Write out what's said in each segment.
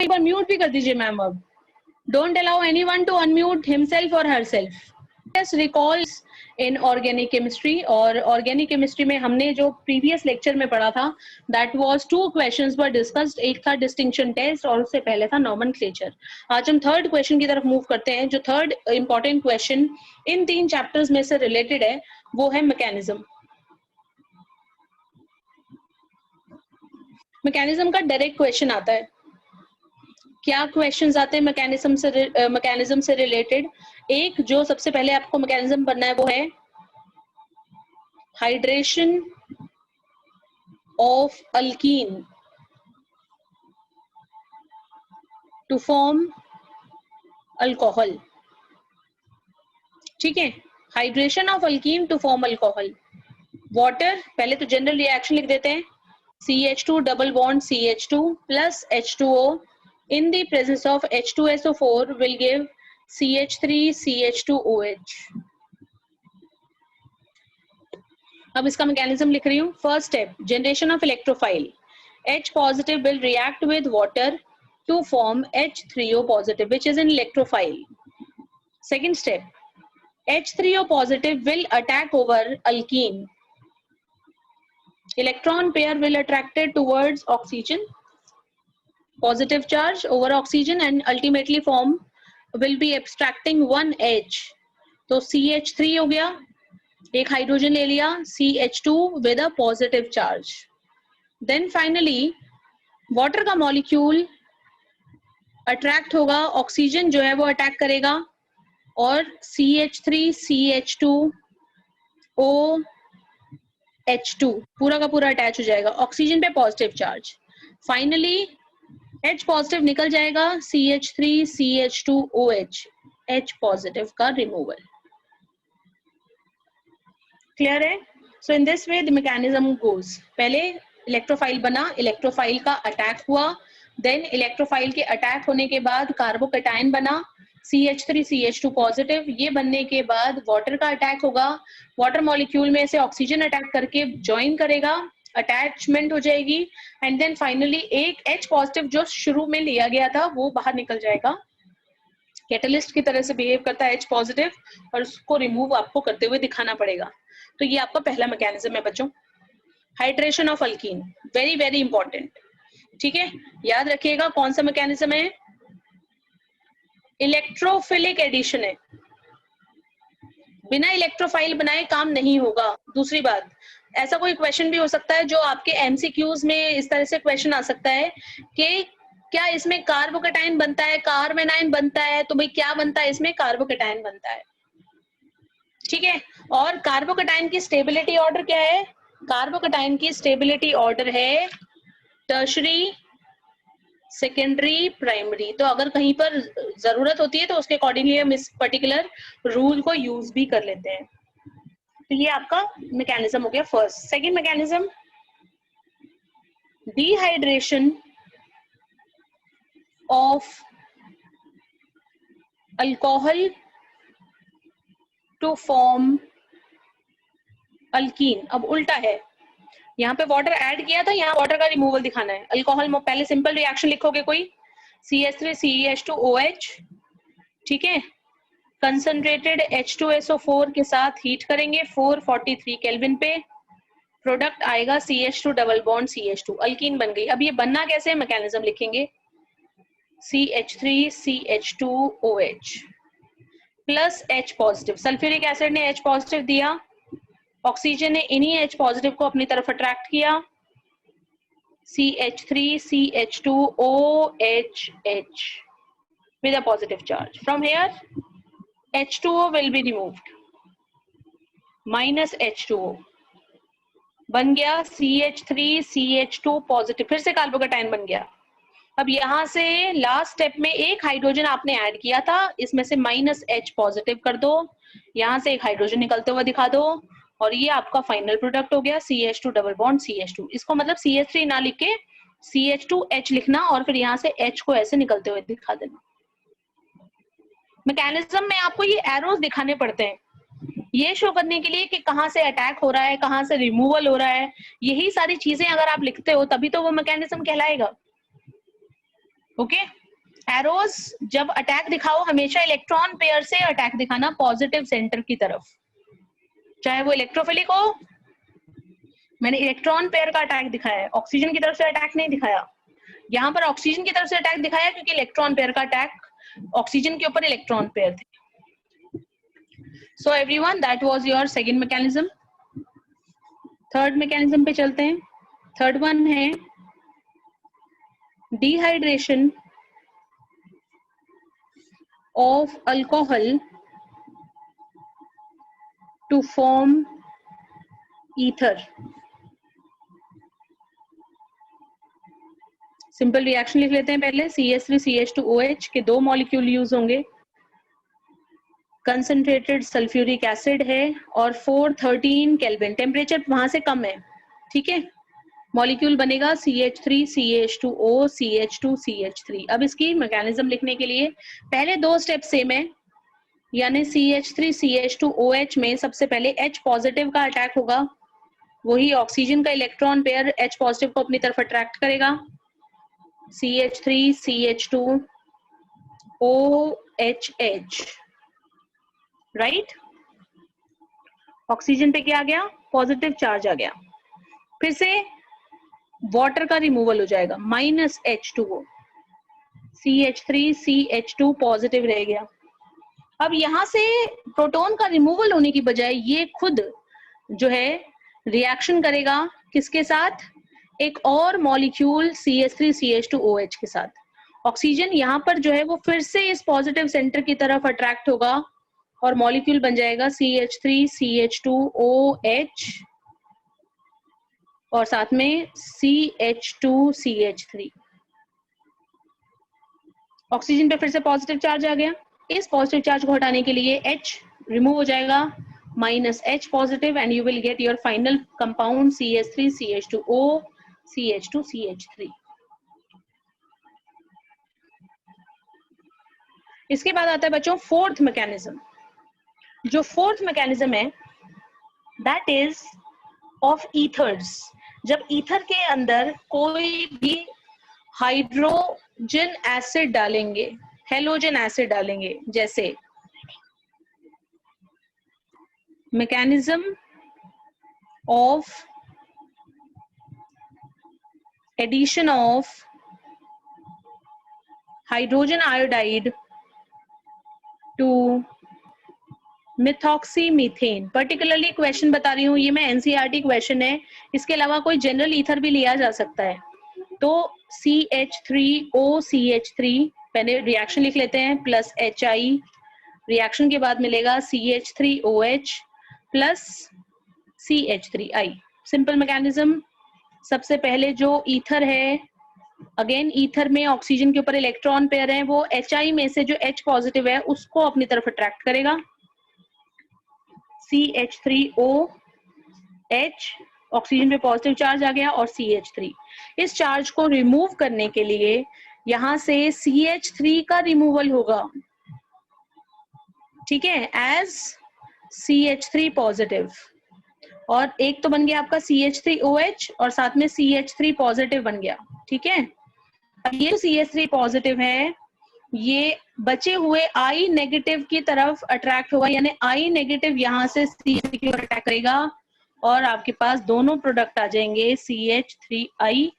एक बार म्यूट भी कर दीजिए मैम अब. Don't allow anyone to unmute himself or herself. Yes, recalls in organic chemistry. और organic chemistry में हमने जो previous lecture में पढ़ा था, that was 2 questions were discussed. एक था distinction test और उससे पहले था nomenclature. आज हम third question की तरफ move करते हैं. जो third important question इन 3 chapters में से related है, वो है mechanism. mechanism का direct question आता है. क्या क्वेश्चंस आते हैं मैकेनिज्म से रिलेटेड. एक जो सबसे पहले आपको मैकेनिज्म पढ़ना है वो है hydration of alkene to form alcohol. ठीक है, hydration of alkene to form alcohol. Water, पहले तो जनरल रिएक्शन लिख देते हैं. CH2 double bond CH2 plus H2O in the presence of H2SO4 will give CH3CH2OH. अब इसका मैकेनिज्म लिख रही हूँ. First step, generation of electrophile. H positive will react with water to form H3O positive which is an electrophile. Second step, H3O positive will attack over alkene. Electron pair will attracted towards oxygen, positive charge over oxygen and ultimately form will be abstracting one H. तो CH3 हो गया, एक hydrogen ले लिया, CH2 with a positive charge. Then finally water का molecule attract होगा, oxygen जो है वो अटैक करेगा और CH3 CH2 OH2 पूरा का पूरा अटैच हो जाएगा, ऑक्सीजन पे positive charge. Finally H positive निकल जाएगा, CH3 CH2OH, H पॉजिटिव का रिमूवल. क्लियर है? So in this way the mechanism goes. पहले इलेक्ट्रोफाइल बना, इलेक्ट्रोफाइल का अटैक हुआ, देन इलेक्ट्रोफाइल के अटैक होने के बाद कार्बोकैटायन बना CH3 CH2 पॉजिटिव. ये बनने के बाद वाटर का अटैक होगा, वाटर मॉलिक्यूल में से ऑक्सीजन अटैक करके ज्वाइन करेगा, अटैचमेंट हो जाएगी एंड देन फाइनली एक H पॉजिटिव जो शुरू में लिया गया था वो बाहर निकल जाएगा. कैटलिस्ट की तरह से बिहेव करता है H पॉजिटिव और उसको रिमूव आपको करते हुए दिखाना पड़ेगा. तो ये आपका पहला मैकेनिज्म है बच्चों, hydration of alkyne. Very very important. ठीक है, याद रखिएगा कौन सा मैकेनिज्म है, इलेक्ट्रोफिलिक एडिशन है. बिना इलेक्ट्रोफाइल बनाए काम नहीं होगा. दूसरी बात, ऐसा कोई क्वेश्चन भी हो सकता है जो आपके एमसीक्यूज में इस तरह से क्वेश्चन आ सकता है कि क्या इसमें कार्बोकैटायन बनता है, कार्बेनाइन बनता है, तो भाई क्या बनता है इसमें, कार्बोकैटायन बनता है. ठीक है, और कार्बोकैटायन की स्टेबिलिटी ऑर्डर क्या है, कार्बोकैटायन की स्टेबिलिटी ऑर्डर है टर्शरी, सेकेंडरी, प्राइमरी. तो अगर कहीं पर जरूरत होती है तो उसके अकॉर्डिंगली हम इस पर्टिकुलर रूल को यूज भी कर लेते हैं. तो ये आपका मैकेनिज्म हो गया first. Second mechanism, dehydration of alcohol to form alkene. अब उल्टा है, यहाँ पे वाटर ऐड किया था, यहाँ वाटर का रिमूवल दिखाना है. अल्कोहल में पहले सिंपल रिएक्शन लिखोगे कोई, CH3 CH2OH. ठीक है, कंसंट्रेटेड H2SO4 के साथ हीट करेंगे 443 केल्विन पे, प्रोडक्ट आएगा CH2 double bond CH2, alkyne बन गई. अब ये बनना कैसे, मैकेनिज्म लिखेंगे CH3 CH2OH plus H positive. Sulphuric acid ने H पॉजिटिव दिया, ऑक्सीजन ने इन्हीं H पॉजिटिव को अपनी तरफ अट्रैक्ट किया, CH3 CH2OH with a positive charge. From here H2O will be removed, minus H2O बन गया CH3 CH2 पॉजिटिव, फिर से कार्बोकैटायन बन गया. अब यहाँ से लास्ट स्टेप में एक हाइड्रोजन आपने ऐड किया था, इसमें से माइनस H पॉजिटिव कर दो, यहाँ से एक हाइड्रोजन निकलते हुए दिखा दो और ये आपका फाइनल प्रोडक्ट हो गया CH2 डबल बॉन्ड CH2. इसको मतलब CH3 ना लिख के CH2H लिखना और फिर यहाँ से H को ऐसे निकलते हुए दिखा देना. मैकेनिज्म में आपको ये एरोज दिखाने पड़ते हैं ये शो करने के लिए कि कहाँ से अटैक हो रहा है, कहाँ से रिमूवल हो रहा है. यही सारी चीजें अगर आप लिखते हो तभी तो वो मैकेनिज्म कहलाएगा. ओके, एरोज जब अटैक दिखाओ हमेशा इलेक्ट्रॉन पेयर से अटैक दिखाना पॉजिटिव सेंटर की तरफ, चाहे वो इलेक्ट्रोफिलिक हो। मैंने इलेक्ट्रॉन पेयर का अटैक दिखाया है, ऑक्सीजन की तरफ से अटैक नहीं दिखाया। यहाँ पर ऑक्सीजन की तरफ से अटैक दिखाया क्योंकि इलेक्ट्रॉन पेयर का अटैक ऑक्सीजन के ऊपर इलेक्ट्रॉन पेयर थे। So everyone, that was your second mechanism. Third mechanism पे चलते हैं। थर्ड वन है dehydration of alcohol to form ether. Simple reaction लिख लेते हैं पहले। CH3CH2OH के दो मॉलिक्यूल यूज होंगे, कंसंट्रेटेड सल्फ्यूरिक एसिड है और 413 केल्विन, टेम्परेचर वहां से कम है, ठीक है। मॉलिक्यूल बनेगा CH3CH2O CH2CH3। अब इसकी मैकेनिज्म लिखने के लिए पहले दो स्टेप सेम है, यानी CH3CH2OH में सबसे पहले H पॉजिटिव का अटैक होगा, वही ऑक्सीजन का इलेक्ट्रॉन पेयर H पॉजिटिव को अपनी तरफ अट्रैक्ट करेगा। CH3CH2OHH, right. ऑक्सीजन पे क्या आ गया? पॉजिटिव चार्ज आ गया। फिर से वाटर का रिमूवल हो जाएगा, -H2O, CH3CH2 पॉजिटिव रह गया। अब यहां से प्रोटॉन का रिमूवल होने की बजाय ये खुद जो है रिएक्शन करेगा किसके साथ? एक और मॉलिक्यूल CH3CH2OH के साथ। ऑक्सीजन यहाँ पर जो है वो फिर से इस पॉजिटिव सेंटर की तरफ अट्रैक्ट होगा और मॉलिक्यूल बन जाएगा CH3CH2OH और साथ में CH2CH3। ऑक्सीजन पे फिर से पॉजिटिव चार्ज आ गया। इस पॉजिटिव चार्ज को हटाने के लिए H रिमूव हो जाएगा, -H positive, and you will get your final compound CH3CH2O CH2CH3। इसके बाद आता है बच्चों फोर्थ मैकेनिज्म। जो फोर्थ मैकेनिज्म है दैट इज ऑफ ईथर्स। जब ईथर के अंदर कोई भी हाइड्रोजन एसिड डालेंगे, हेलोजन एसिड डालेंगे, जैसे mechanism of addition of hydrogen iodide to methoxymethane. Particularly question बता रही हूँ, ये मैं एनसीईआरटी क्वेश्चन है, इसके अलावा कोई जनरल ईथर भी लिया जा सकता है। तो CH3OCH3 पहले रिएक्शन लिख लेते हैं, प्लस HI, रिएक्शन के बाद मिलेगा CH3OH plus CH3I। Simple mechanism. सबसे पहले जो ईथर है, अगेन ईथर में ऑक्सीजन के ऊपर इलेक्ट्रॉन पेयर है, वो HI में से जो H पॉजिटिव है उसको अपनी तरफ अट्रैक्ट करेगा, CH3OH, ऑक्सीजन पे पॉजिटिव चार्ज आ गया, और CH3। इस चार्ज को रिमूव करने के लिए यहां से CH3 का रिमूवल होगा, ठीक है, एज CH3 पॉजिटिव, और एक तो बन गया आपका CH3OH और साथ में CH3 पॉजिटिव बन गया, ठीक है। अब ये CH3 पॉजिटिव है, ये बचे हुए I नेगेटिव की तरफ अट्रैक्ट होगा, यानी I नेगेटिव यहाँ से CH3 की ओर अटैक करेगा और आपके पास दोनों प्रोडक्ट आ जाएंगे CH3I।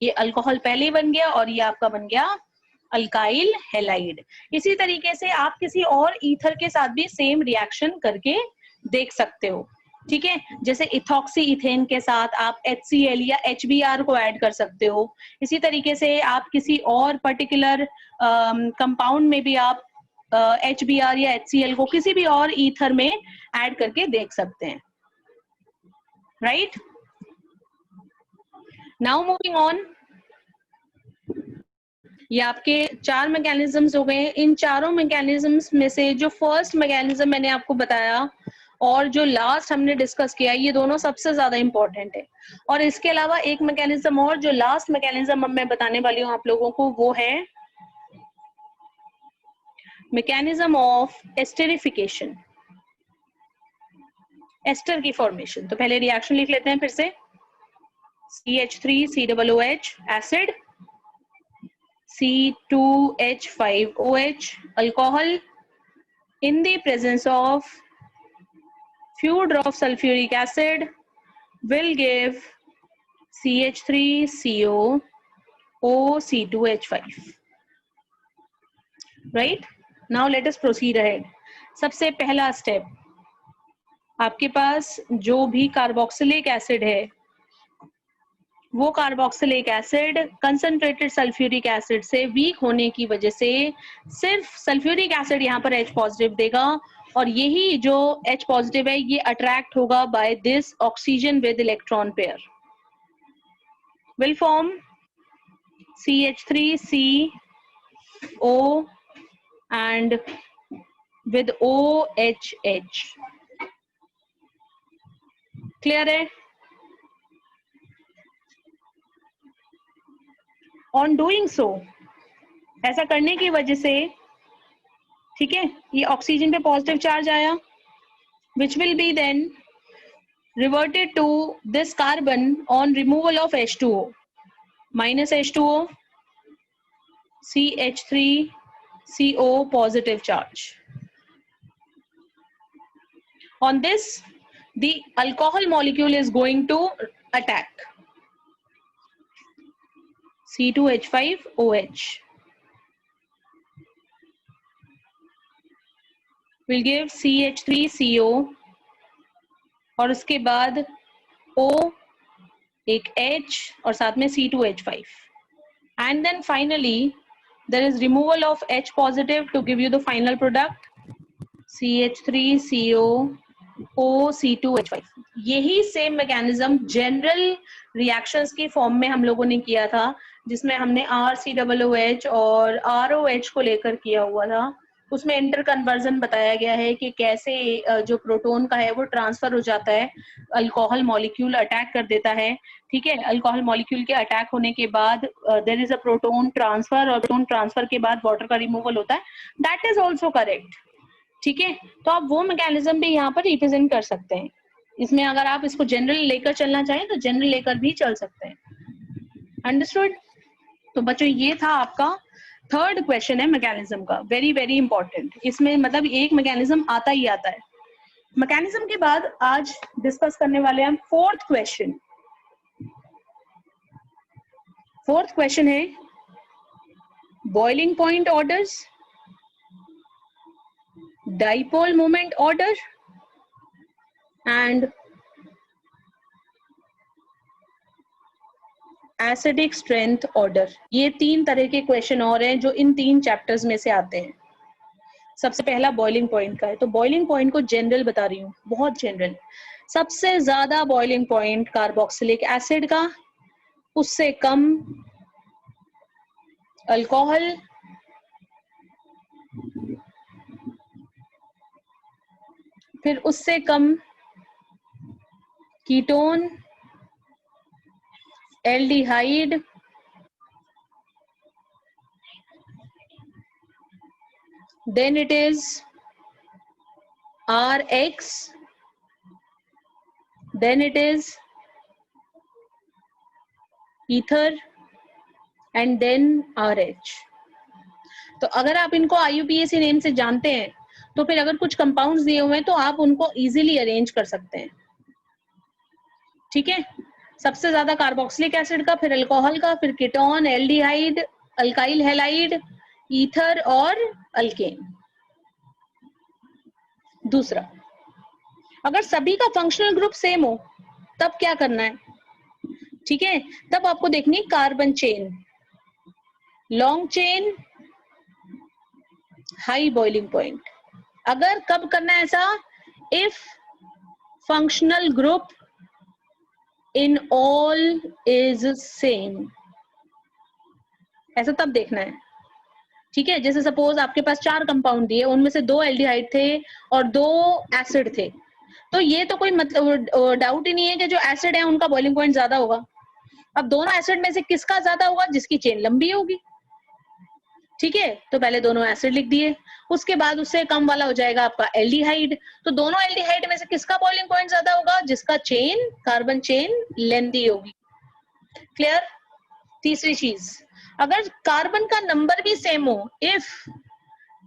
ये अल्कोहल पहले ही बन गया और ये आपका बन गया अल्काइल हेलाइड। इसी तरीके से आप किसी और ईथर के साथ भी सेम रिएक्शन करके देख सकते हो, ठीक है। जैसे इथॉक्सी इथेन के साथ आप HCl या HBr को ऐड कर सकते हो। इसी तरीके से आप किसी और पर्टिकुलर कंपाउंड में भी आप HBr या HCl को किसी भी और ईथर में ऐड करके देख सकते हैं, राइट। नाउ मूविंग ऑन, ये आपके 4 मैकेनिज्म्स हो गए। इन चारों मैकेनिज्म्स में से जो फर्स्ट मैकेनिज्म मैंने आपको बताया और जो लास्ट हमने डिस्कस किया, ये दोनों सबसे ज्यादा इंपॉर्टेंट है। और इसके अलावा एक मैकेनिज्म और जो लास्ट मैकेनिज्म मैं बताने वाली हूँ आप लोगों को, वो है मैकेनिज्म ऑफ एस्टेरिफिकेशन, एस्टर की फॉर्मेशन। तो पहले रिएक्शन लिख लेते हैं फिर से, CH3COOH acid, C2H5OH alcohol in the presence of few drops sulfuric acid will give CH3CO OC2H5. Right? Now let us proceed ahead. सबसे पहला स्टेप, आपके पास जो भी कार्बोक्सिलिक एसिड है वो carboxylic acid concentrated sulphuric acid से वीक होने की वजह से सिर्फ सल्फ्यूरिक एसिड यहाँ पर H पॉजिटिव देगा और यही जो H पॉजिटिव है ये अट्रैक्ट होगा by this oxygen with electron pair, will form CH3CO and with OHH. Clear है? ऑन डूइंग सो, ऐसा करने की वजह से, ठीक है, ये ऑक्सीजन पे पॉजिटिव चार्ज आया which will be then reverted to this carbon on removal of H2O minus H2O CH3CO positive charge. On this the alcohol molecule is going to attack C2H5OH, will give CH3CO और उसके बाद O, एक H और साथ में C2H5, and then finally there is removal of H positive to give you the final product CH3CO OC2H5. यही same mechanism general reactions की form में हम लोगों ने किया था, जिसमें हमने RCOOH और ROH को लेकर किया हुआ था। उसमें इंटर कन्वर्जन बताया गया है कि कैसे जो प्रोटॉन का है वो ट्रांसफर हो जाता है, अल्कोहल मॉलिक्यूल अटैक कर देता है, ठीक है। अल्कोहल मॉलिक्यूल के अटैक होने के बाद there is a proton transfer और प्रोटॉन ट्रांसफर के बाद वाटर का रिमूवल होता है, दैट इज ऑल्सो करेक्ट, ठीक है। तो आप वो मैकेनिज्म भी यहाँ पर रिप्रेजेंट कर सकते हैं। इसमें अगर आप इसको जनरल लेकर चलना चाहें तो जनरल लेकर भी चल सकते हैं। अंडरस्टूड? तो बच्चों ये था आपका थर्ड क्वेश्चन है मैकेनिज्म का, वेरी वेरी इंपॉर्टेंट। इसमें मतलब एक मैकेनिज्म आता ही आता है। मैकेनिज्म के बाद आज डिस्कस करने वाले हैं फोर्थ क्वेश्चन। फोर्थ क्वेश्चन है boiling point orders, dipole moment order and acidic strength order. ये तीन तरह के क्वेश्चन और हैं जो इन तीन चैप्टर्स में से आते हैं। सबसे पहला बॉइलिंग पॉइंट का है, तो बॉइलिंग पॉइंट को जनरल बता रही हूँ, बहुत जनरल। सबसे ज्यादा बॉइलिंग पॉइंट कार्बोक्सिलिक एसिड का, उससे कम अल्कोहल, फिर उससे कम ketone, aldehyde, then it is RX, then it is ether and then RH। तो अगर आप इनको IUPAC नेम से जानते हैं तो फिर अगर कुछ कंपाउंड्स दिए हुए हैं तो आप उनको इजीली अरेंज कर सकते हैं, ठीक है। सबसे ज्यादा कार्बोक्सिलिक एसिड का, फिर अल्कोहल का, फिर ketone, aldehyde, alkyl halide, ether और अल्केन। दूसरा, अगर सभी का फंक्शनल ग्रुप सेम हो तब क्या करना है, ठीक है। तब आपको देखनी carbon chain, long chain, high boiling point. अगर कब करना है ऐसा, if functional group in all is same, ऐसा तब देखना है, ठीक है। जैसे सपोज आपके पास 4 कंपाउंड दिए, उनमें से 2 एल्डिहाइड थे और 2 एसिड थे, तो ये तो कोई मतलब डाउट ही नहीं है कि जो एसिड है उनका बॉइलिंग पॉइंट ज्यादा होगा। अब दोनों एसिड में से किसका ज्यादा होगा, जिसकी चेन लंबी होगी, ठीक है। तो पहले दोनों एसिड लिख दिए, उसके बाद उससे कम वाला हो जाएगा आपका एल्डिहाइड। तो दोनों एल्डिहाइड में से किसका बॉइलिंग पॉइंट ज्यादा होगा, जिसका चेन, कार्बन चेन लेंथी होगी। क्लियर? तीसरी चीज, अगर कार्बन का नंबर भी सेम हो, if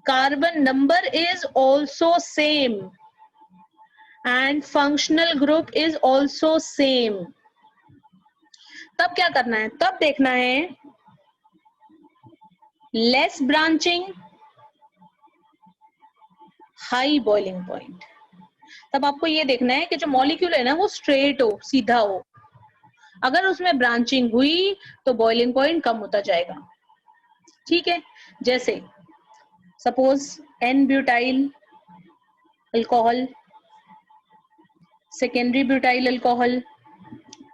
carbon number is also same and functional group is also same, तब क्या करना है? तब देखना है less branching, high boiling point. तब आपको ये देखना है कि जो मॉलिक्यूल है ना वो स्ट्रेट हो, सीधा हो। अगर उसमें ब्रांचिंग हुई तो बॉइलिंग पॉइंट कम होता जाएगा। ठीक है, जैसे suppose n butyl alcohol, secondary butyl alcohol,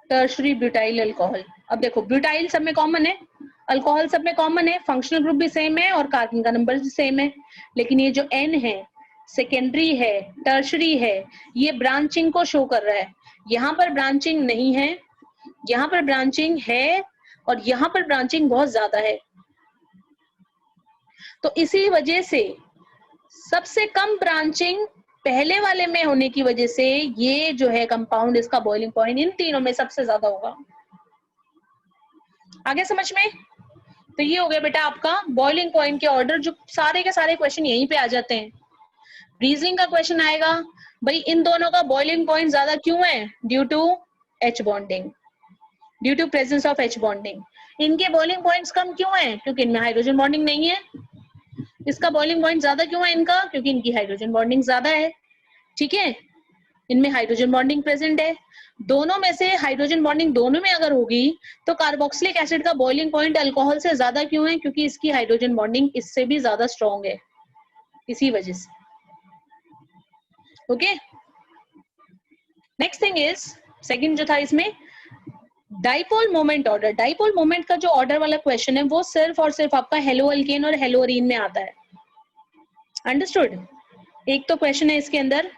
tertiary butyl alcohol. अब देखो ब्यूटाइल सब में कॉमन है, अल्कोहल सब में कॉमन है, फंक्शनल ग्रुप भी सेम है और कार्बन का नंबर भी सेम है। लेकिन ये जो एन है, सेकेंडरी है, टर्शरी है, ये ब्रांचिंग को शो कर रहा है। यहाँ पर ब्रांचिंग नहीं है, यहाँ पर ब्रांचिंग है और यहाँ पर ब्रांचिंग बहुत ज्यादा है। तो इसी वजह से सबसे कम ब्रांचिंग पहले वाले में होने की वजह से ये जो है कंपाउंड, इसका बॉइलिंग पॉइंट इन तीनों में सबसे ज्यादा होगा। आगे समझ में? तो ये हो गया बेटा आपका बॉइलिंग पॉइंट के ऑर्डर, जो सारे के सारे क्वेश्चन यहीं पे आ जाते हैं। रीजनिंग का क्वेश्चन आएगा, भाई इन दोनों का बॉइलिंग पॉइंट ज्यादा क्यों है? Due to H bonding, due to presence of H bonding. इनके बॉइलिंग पॉइंट्स कम क्यों है? क्योंकि इनमें हाइड्रोजन बॉन्डिंग नहीं है। इसका बॉइलिंग पॉइंट ज्यादा क्यों है इनका? क्योंकि इनकी हाइड्रोजन बॉन्डिंग ज्यादा है। ठीक है, इनमें हाइड्रोजन बॉन्डिंग प्रेजेंट है। दोनों में से हाइड्रोजन बॉन्डिंग दोनों में अगर होगी तो कार्बोक्सिलिक एसिड का बॉइलिंग पॉइंट अल्कोहल से ज्यादा क्यों है? क्योंकि इसकी हाइड्रोजन बॉन्डिंग इससे भी ज्यादा स्ट्रॉन्ग है, इसी वजह से। Okay, next thing is, second जो था इसमें dipole moment order. Dipole moment का जो ऑर्डर वाला क्वेश्चन है वो सिर्फ और सिर्फ आपका हेलो अल्केन और हेलो अरीन में आता है। अंडरस्टूड? एक तो क्वेश्चन है इसके अंदर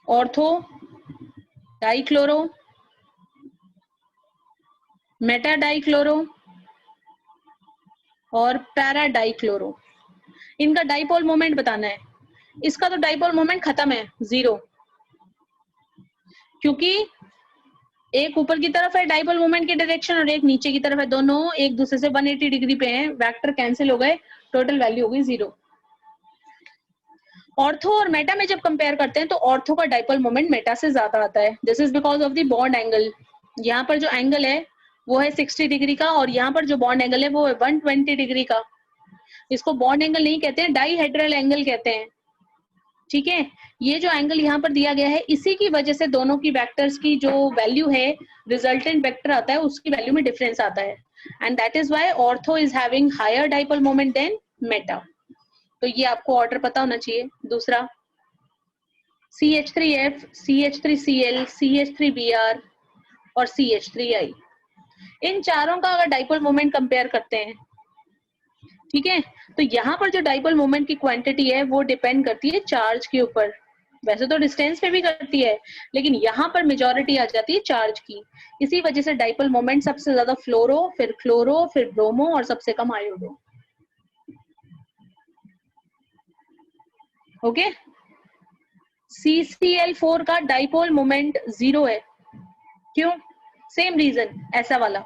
ऑर्थो डाइक्लोरो, मेटा डाइक्लोरो और पैरा डाइक्लोरो, इनका डाइपोल मोमेंट बताना है। इसका तो डाइपोल मोमेंट खत्म है, 0, क्योंकि एक ऊपर की तरफ है डाइपोल मोमेंट की डायरेक्शन और एक नीचे की तरफ है, दोनों एक दूसरे से 180 डिग्री पे हैं, वेक्टर कैंसिल हो गए, टोटल वैल्यू हो गई 0। ऑर्थो और मेटा में जब कंपेयर करते हैं तो ऑर्थो का डाइपोल मोमेंट मेटा से ज्यादा आता है। This is because of the bond angle. यहाँ पर जो एंगल है वो है 60 डिग्री का और यहाँ पर जो बॉन्ड एंगल है वो है 120 डिग्री का। इसको बॉन्ड एंगल नहीं कहते हैं, डाइहेड्रल एंगल कहते हैं। ठीक है, ये जो एंगल यहाँ पर दिया गया है इसी की वजह से दोनों की वेक्टर्स की जो वैल्यू है, रिजल्टेंट वेक्टर आता है, उसकी वैल्यू में डिफरेंस आता है, and that is why ortho is having higher dipole moment than meta. तो ये आपको ऑर्डर पता होना चाहिए। दूसरा CH3F, CH3Cl, CH3Br और CH3I, इन चारों का अगर डाइपोल मोमेंट कंपेयर करते हैं, ठीक है, तो यहाँ पर जो डाइपोल मोमेंट की क्वांटिटी है वो डिपेंड करती है चार्ज के ऊपर। वैसे तो डिस्टेंस पे भी करती है, लेकिन यहाँ पर मेजॉरिटी आ जाती है चार्ज की। इसी वजह से डाइपोल मोमेंट सबसे ज्यादा फ्लोरो, फिर क्लोरो, फिर ब्रोमो और सबसे कम आयोडो। ओके, CCl4 का डाइपोल मोमेंट 0 है। क्यों? सेम रीजन, ऐसा वाला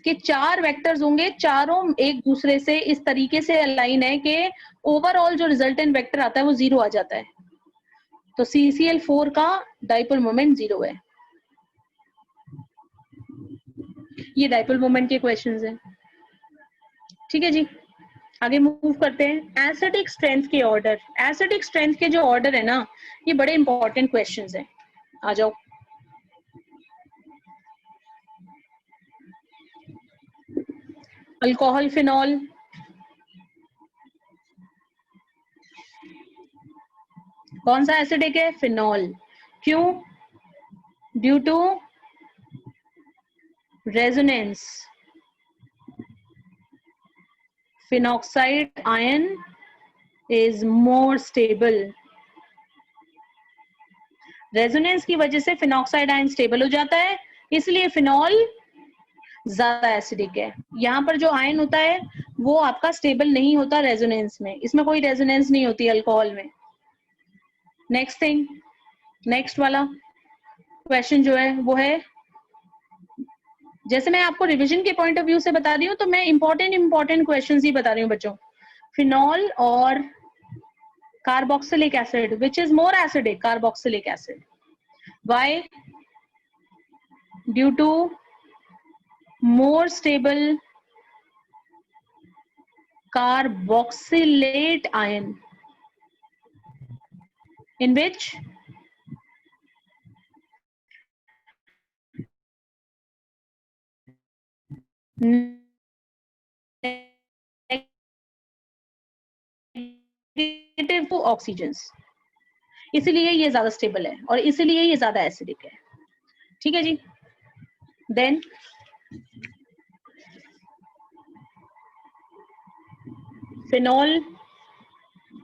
कि 4 वेक्टर्स होंगे, चारों एक दूसरे से इस तरीके से अलाइन है कि ओवरऑल जो रिजल्टेंट वेक्टर आता है वो 0 आ जाता है। तो CCl4 का डाइपोल मोमेंट 0 है। ये डाइपोल मोमेंट के क्वेश्चंस हैं। ठीक है जी, आगे मूव करते हैं। एसिडिक स्ट्रेंथ के ऑर्डर। एसिडिक स्ट्रेंथ के जो ऑर्डर है ना, ये बड़े इंपॉर्टेंट क्वेश्चंस हैं। आ जाओ। अल्कोहल फिनॉल, कौन सा एसिडिक है? फिनॉल। क्यों? Due to resonance, phenoxide ion is more stable. Resonance की वजह से फिनॉक्साइड आयन स्टेबल हो जाता है, इसलिए फिनॉल ज्यादा एसिडिक है। यहाँ पर जो आयन होता है वो आपका स्टेबल नहीं होता रेजोनेंस में, इसमें कोई रेजोनेंस नहीं होती अल्कोहल में। नेक्स्ट थिंग, नेक्स्ट वाला क्वेश्चन जो है वो है जैसे मैं आपको रिवीजन के पॉइंट ऑफ व्यू से बता रही हूँ, तो मैं इंपॉर्टेंट क्वेश्चंस ही बता रही हूँ बच्चों. फिनॉल और carboxylic acid, which is more acidic? Carboxylic acid. Why? Due to more stable carboxylate ion, in which negative two oxygens, इसीलिए ये ज्यादा स्टेबल है और इसीलिए ये ज्यादा एसिडिक है. ठीक है जी. Then phenol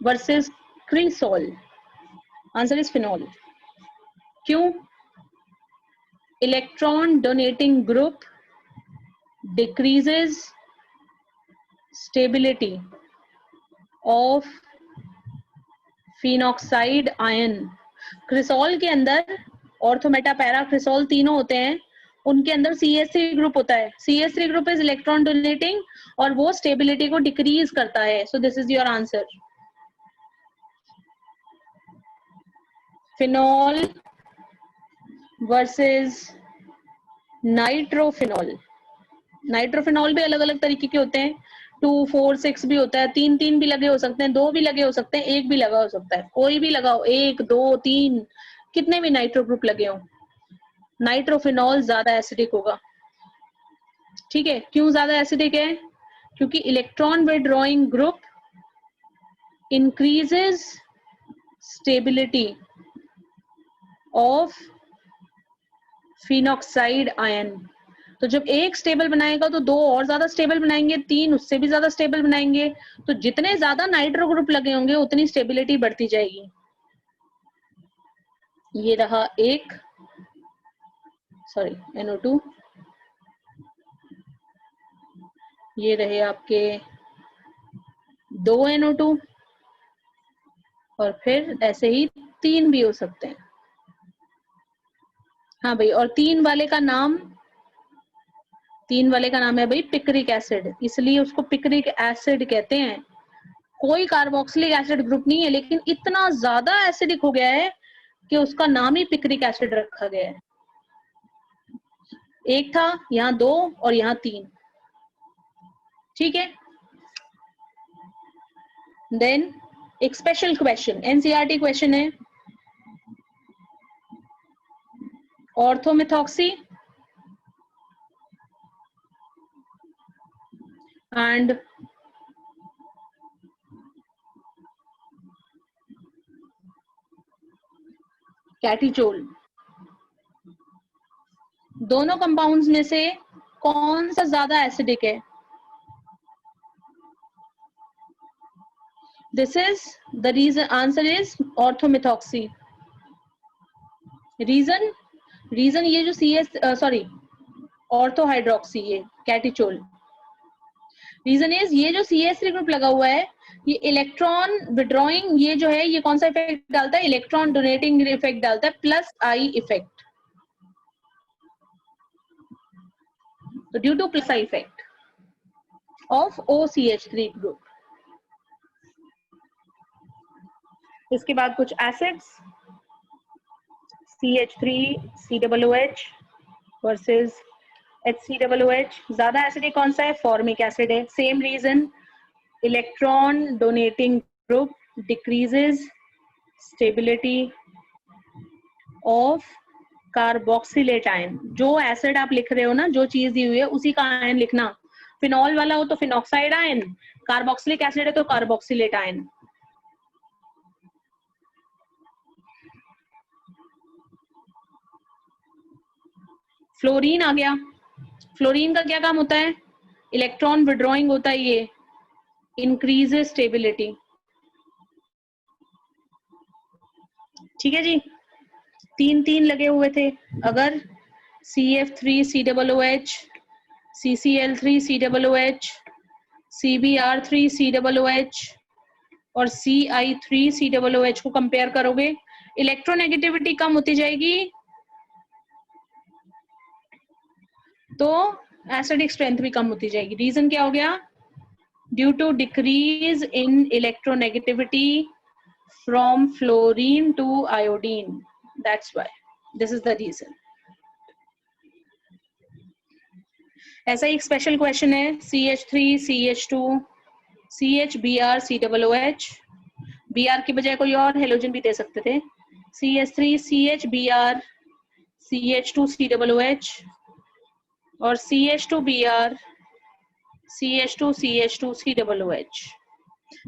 versus cresol. Answer is phenol. क्यों? Electron donating group decreases stability of phenoxide ion. Cresol के अंदर ऑर्थो मेटा पैरा क्रिसॉल तीनों होते हैं, उनके अंदर CH3 ग्रुप होता है. CH3 group is electron donating और वो स्टेबिलिटी को डिक्रीज करता है. So this is your answer. Phenol versus nitrophenol. Nitrophenol भी अलग अलग तरीके के होते हैं. 2, 4, 6 भी होता है. 3 भी लगे हो सकते हैं, 2 भी लगे हो सकते हैं, 1 भी लगा हो सकता है. कोई भी लगाओ, 1, 2, 3, कितने भी नाइट्रो ग्रुप लगे हो, नाइट्रोफिनॉल ज्यादा एसिडिक होगा. ठीक है. क्यों ज्यादा एसिडिक है? क्योंकि electron withdrawing group increases stability of phenoxide ion. तो जब एक स्टेबल बनाएगा तो 2 और ज्यादा स्टेबल बनाएंगे, 3 उससे भी ज्यादा स्टेबल बनाएंगे. तो जितने ज्यादा नाइट्रो ग्रुप लगे होंगे उतनी स्टेबिलिटी बढ़ती जाएगी. ये रहा एक, सॉरी NO2, ये रहे आपके 2 NO2 और फिर ऐसे ही 3 भी हो सकते हैं. हाँ भाई, और 3 वाले का नाम है भाई पिक्रिक एसिड, इसलिए उसको पिक्रिक एसिड कहते हैं. कोई कार्बोक्सिलिक एसिड ग्रुप नहीं है, लेकिन इतना ज्यादा एसिडिक हो गया है कि उसका नाम ही पिक्रिक एसिड रखा गया है. एक था, यहाँ 2 और यहाँ 3. ठीक है. देन एक स्पेशल क्वेश्चन, NCERT क्वेश्चन है. ऑर्थोमेथॉक्सी एंड कैटिचोल, दोनों कंपाउंड्स में से कौन सा ज्यादा एसिडिक है? This is the reason. Answer is orthomethoxy. Reason ये जो ऑर्थोहाइड्रोक्सी, ये कैटिचोल. रीजन इज ये जो CH3 ग्रुप लगा हुआ है, ये इलेक्ट्रॉन विड्रॉइंग, ये जो है ये कौन सा इफेक्ट डालता है? इलेक्ट्रॉन डोनेटिंग इफेक्ट डालता है, +I इफेक्ट. तो due to +I effect of OCH3 group. इसके बाद कुछ एसिड्स, CH3COOH वर्सेस HCOOH. ज्यादा एसिडिक कौन सा है? फॉर्मिक एसिड है. Same reason, electron donating group decreases stability of carboxylate ion. जो एसिड आप लिख रहे हो ना, जो चीज दी हुई है उसी का आयन लिखना. फिनॉल वाला हो तो फिनॉक्साइड आयन, कार्बोक्सिलिक एसिड है तो कार्बोक्सिलेट आयन. फ्लोरीन आ गया. फ्लोरीन का क्या काम होता है? इलेक्ट्रॉन विड्रॉइंग होता है, ये इंक्रीजेस स्टेबिलिटी. ठीक है जी. 3 लगे हुए थे. अगर CF3COOH, CCl3COOH, CBr3COOH और CI3COOH को कंपेयर करोगे, इलेक्ट्रोनेगेटिविटी कम होती जाएगी तो एसिडिक स्ट्रेंथ भी कम होती जाएगी। रीजन क्या हो गया? Due to decrease in electronegativity from fluorine to iodine, that's why, this is the reason. ऐसा ही एक स्पेशल क्वेश्चन है, CH3 CH2 CHBr COOH, Br की बजाय कोई और हेलोजन भी दे सकते थे, CH3 CHBr CH2 COOH और CH2Br CH2 CH2 COOH।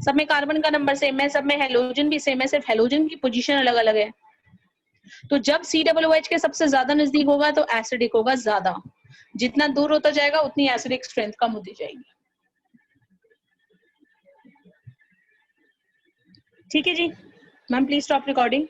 सब में कार्बन का नंबर सेम है, सब में हेलोजन भी सेम है, सिर्फ हेलोजन की पोजीशन अलग अलग है। तो जब COOH के सबसे ज्यादा नजदीक होगा तो एसिडिक होगा ज्यादा, जितना दूर होता जाएगा उतनी एसिडिक स्ट्रेंथ कम होती जाएगी। ठीक है जी मैम, प्लीज स्टॉप रिकॉर्डिंग।